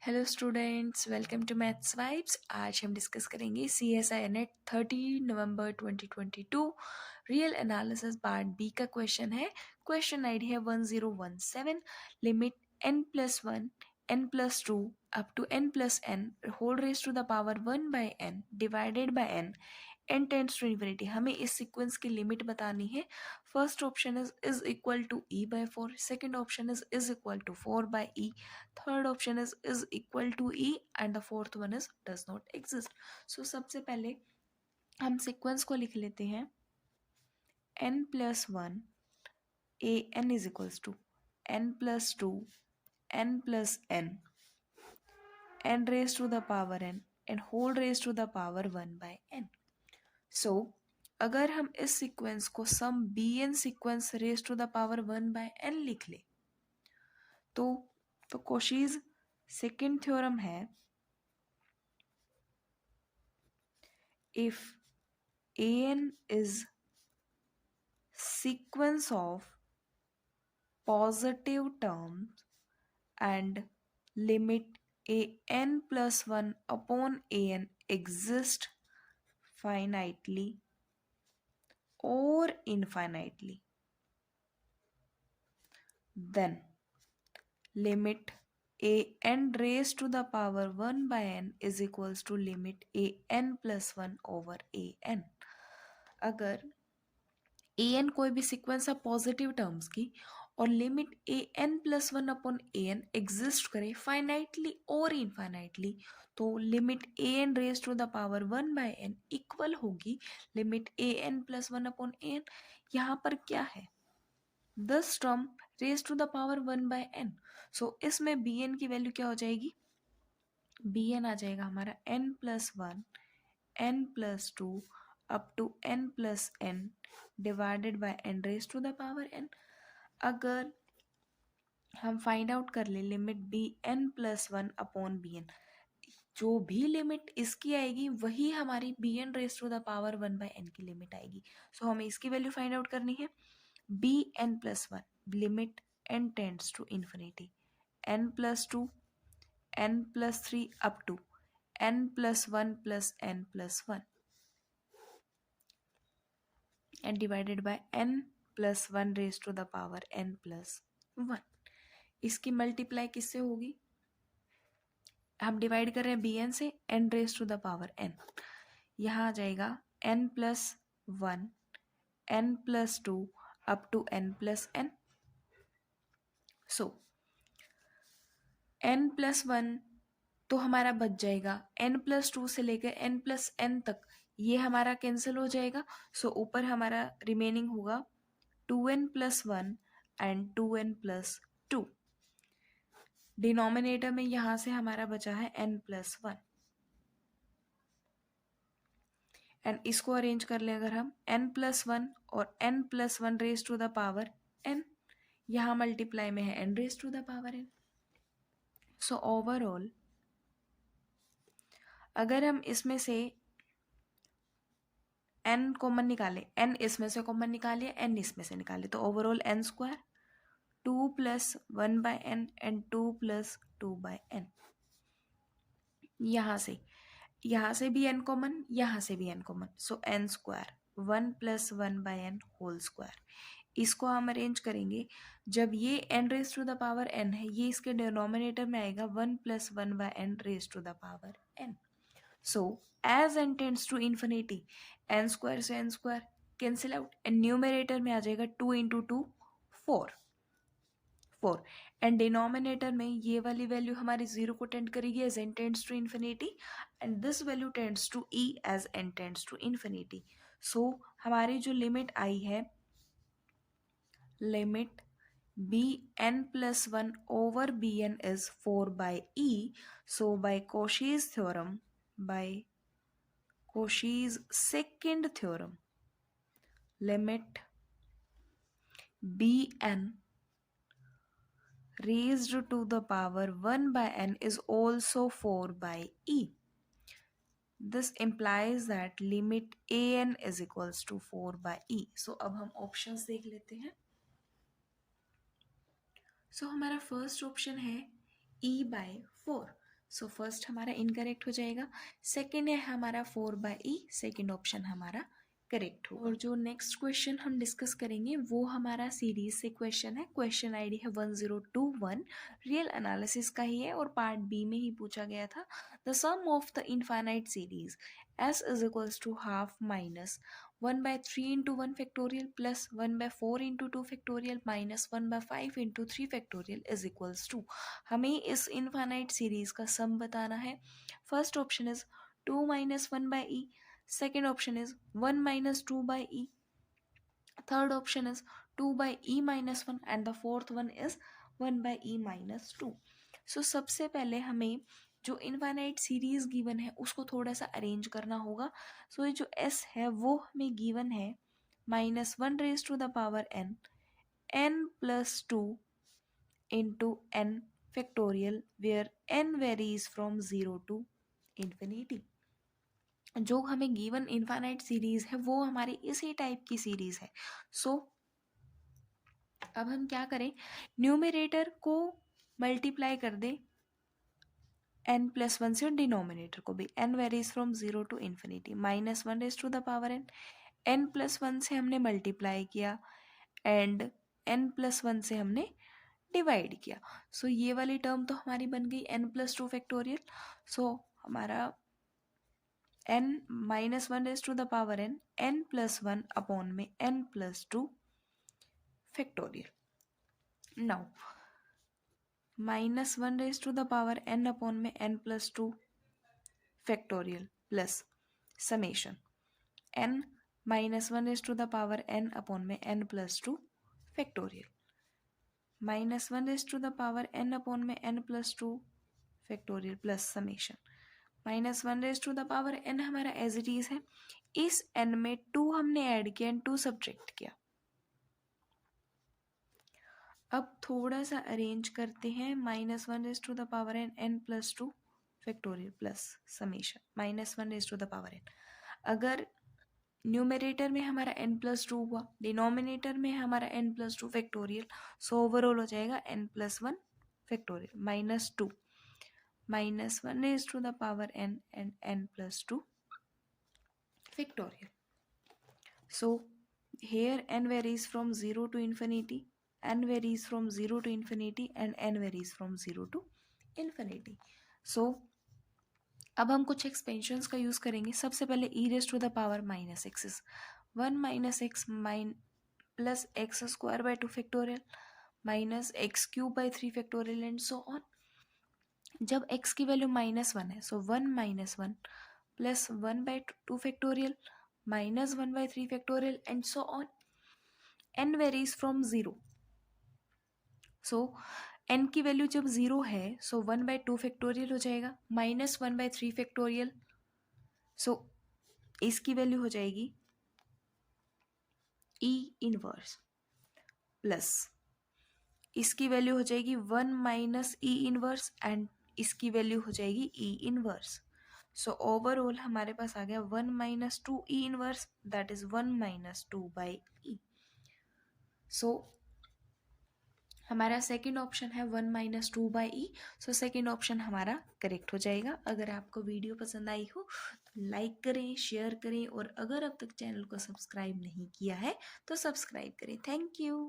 Hello students, welcome to maths vibes. आज हम discuss करेंगे CSI नेट 30 नवंबर 2022 रियल एनालिसिस पार्ट बी का क्वेश्चन है। क्वेश्चन आईडी है 1017। Limit n+1 n+2 up to n+n whole raise to the power 1/n divided by n n tends to infinity. हमें इस sequence की लिमिट बतानी है। First option is equal to e/4, second option is equal to 4/e, third option is equal to e and the fourth one is does not exist. So सबसे पहले हम sequence को लिख लेते हैं। n+1 a n is equals to n+2 n+n n raise to the power n and whole raise to the power 1/n। So अगर हम इस सीक्वेंस को some bn sequence raise to the power 1/n लिख ले तो Cauchy's second theorem है, if an is sequence of positive terms and limit an+1 upon an exist finitely or infinitely, then limit an raised to the power 1/n is equals to limit an+1 over an। अगर an कोई भी sequence है positive terms की और limit an+1 upon an exist करे finitely और infinitely, तो limit an raise to the power 1/n equal होगी लिमिट an+1 अपॉन an। यहाँ पर क्या है, this term raise to the power 1/n। So इसमें bn की वैल्यू क्या हो जाएगी, bn आ जाएगा हमारा n+1 n+2 up to n+n divided by n raise to the power n। अगर हम फाइंड आउट कर ले लिमिट bn+1 अपॉन bn, जो भी लिमिट इसकी आएगी वही हमारी bn raise to the power 1/n की लिमिट आएगी। सो हमें इसकी वैल्यू फाइंड आउट करनी है। bn+1 limit n tends to infinity n+2 n+3 up to n+1 plus n+1 and divided by n+1 raised to the power n+1। इसकी multiply किससे होगी, हम डिवाइड कर रहे हैं bn से n raise to the power n। यहाँ आ जाएगा n+1 n+2 up to n+n। So n+1 तो हमारा बच जाएगा, n+2 से लेकर n+n तक ये हमारा कैंसिल हो जाएगा। सो ऊपर हमारा रिमेनिंग होगा 2n+1 एंड 2n+2। डिनोमिनेटर में यहाँ से हमारा बचा है n+1 एंड इसको अरेंज कर ले अगर हम n+1 और n+1 raise to the power n, यहाँ मल्टीप्लाई में है n raise to the power n। So overall अगर हम इसमें से n कॉमन निकाले, n इसमें से कॉमन निकाले n इसमें से निकाले, तो overall n² 2 + 1/n and 2 + 2/n। यहाँ से भी n कॉमन, यहाँ से भी n common, so n² 1 + 1/n whole square. इसको हम अरेंज करेंगे, जब ये n raise to the power n है ये इसके डिनोमिनेटर में आएगा 1 + 1/n raise to the power n। So as n tends to infinity n² से n² cancel out and numerator में आ जाएगा 2 × 2 4 एंड डिनोमिनेटर में ये वाली वैल्यू हमारी 0 को टेंड करेगी as n tends to infinity and this value tends to e as n tends to infinity. So हमारी जो लिमिट आई है, limit bn+1 over bn is 4/e। so by Cauchy's second theorem, limit bn raised to the power 1/n is also 4/e। This implies that limit an is equals to 4/e। So अब हम options देख लेते हैं। सो हमारा first option है e/4। So first हमारा incorrect हो जाएगा। सेकेंड है हमारा 4/e, सेकेंड ऑप्शन हमारा करेक्ट होगा। और जो नेक्स्ट क्वेश्चन हम डिस्कस करेंगे वो हमारा सीरीज से क्वेश्चन है। क्वेश्चन आईडी है 1021, रियल एनालिसिस का ही है और पार्ट बी में ही पूछा गया था। The sum of the infinite series s is equals to half minus 1/3 into 1 factorial plus 1/4 into 2 factorial minus 1/5 into 3 factorial is equals to. हमें इस इनफाइनाइट सीरीज का सम बताना है। First option is 2 minus 1/e, second option is 1 minus 2 by e, third option is 2 by e minus 1 and the fourth one is 1 by e minus 2. So सबसे पहले हमें जो infinite series given है उसको थोड़ा सा अरेंज करना होगा। सो ये जो s है वो हमें गिवन है -1 raise to the power n, n plus 2 into n factorial where n varies from 0 to infinity. जो हमें गिवन इनफाइनाइट सीरीज है वो हमारी इसी टाइप की सीरीज है। सो अब हम क्या करें, न्यूमरेटर को मल्टीप्लाई कर दे n+1 से और डिनोमिनेटर को भी। n varies from 0 to infinity, -1 raise to the power n, n+1 से हमने मल्टीप्लाई किया एंड n+1 से हमने डिवाइड किया। सो ये वाली टर्म तो हमारी बन गई n+2 फैक्टोरियल। सो हमारा n -1 raise to the power n+1 upon में n+2 factorial. Now -1 raise to the power n upon में n+2 factorial plus summation n -1 raise to the power n upon में n+2 factorial, -1 raise to the power n upon में n+2 factorial plus summation -1 raise to the power n हमारा as it is है। इस n में 2 हमने add किया and 2 subtract किया। अब थोड़ा सा अरेंज करते हैं, -1 raise to the power n n+2 factorial plus summation -1 raise to the power n। अगर न्यूमरेटर में हमारा n+2 हुआ, डिनोमिनेटर में हमारा n+2 फैक्टोरियल, सो ओवरऑल हो जाएगा n+1 factorial -2 -1 raise to the power n and n+2 factorial. So here n varies from 0 to infinity, n varies from 0 to infinity and n varies from 0 to infinity. So अब हम कुछ expansions का use करेंगे। सबसे पहले e raise to the power -x 1 -x plus x square by 2 factorial minus x³ by 3 factorial and so on. जब x की value -1 है, so 1 -1 plus 1/2 factorial minus 1/3 factorial and so on. n varies from 0, so n की value जब 0 है सो 1/2 factorial हो जाएगा minus 1/3 factorial, सो इसकी value हो जाएगी e इनवर्स प्लस इसकी वैल्यू हो जाएगी 1 माइनस e इनवर्स एंड इसकी वैल्यू हो जाएगी e इनवर्स। सो ओवरऑल हमारे पास आ गया 1 minus 2 e inverse, that is 1 minus 2/e। सो हमारा सेकेंड ऑप्शन है 1 minus 2/e। So second option हमारा करेक्ट हो जाएगा। अगर आपको वीडियो पसंद आई हो तो लाइक करें, शेयर करें और अगर अब तक चैनल को सब्सक्राइब नहीं किया है तो सब्सक्राइब करें। Thank you.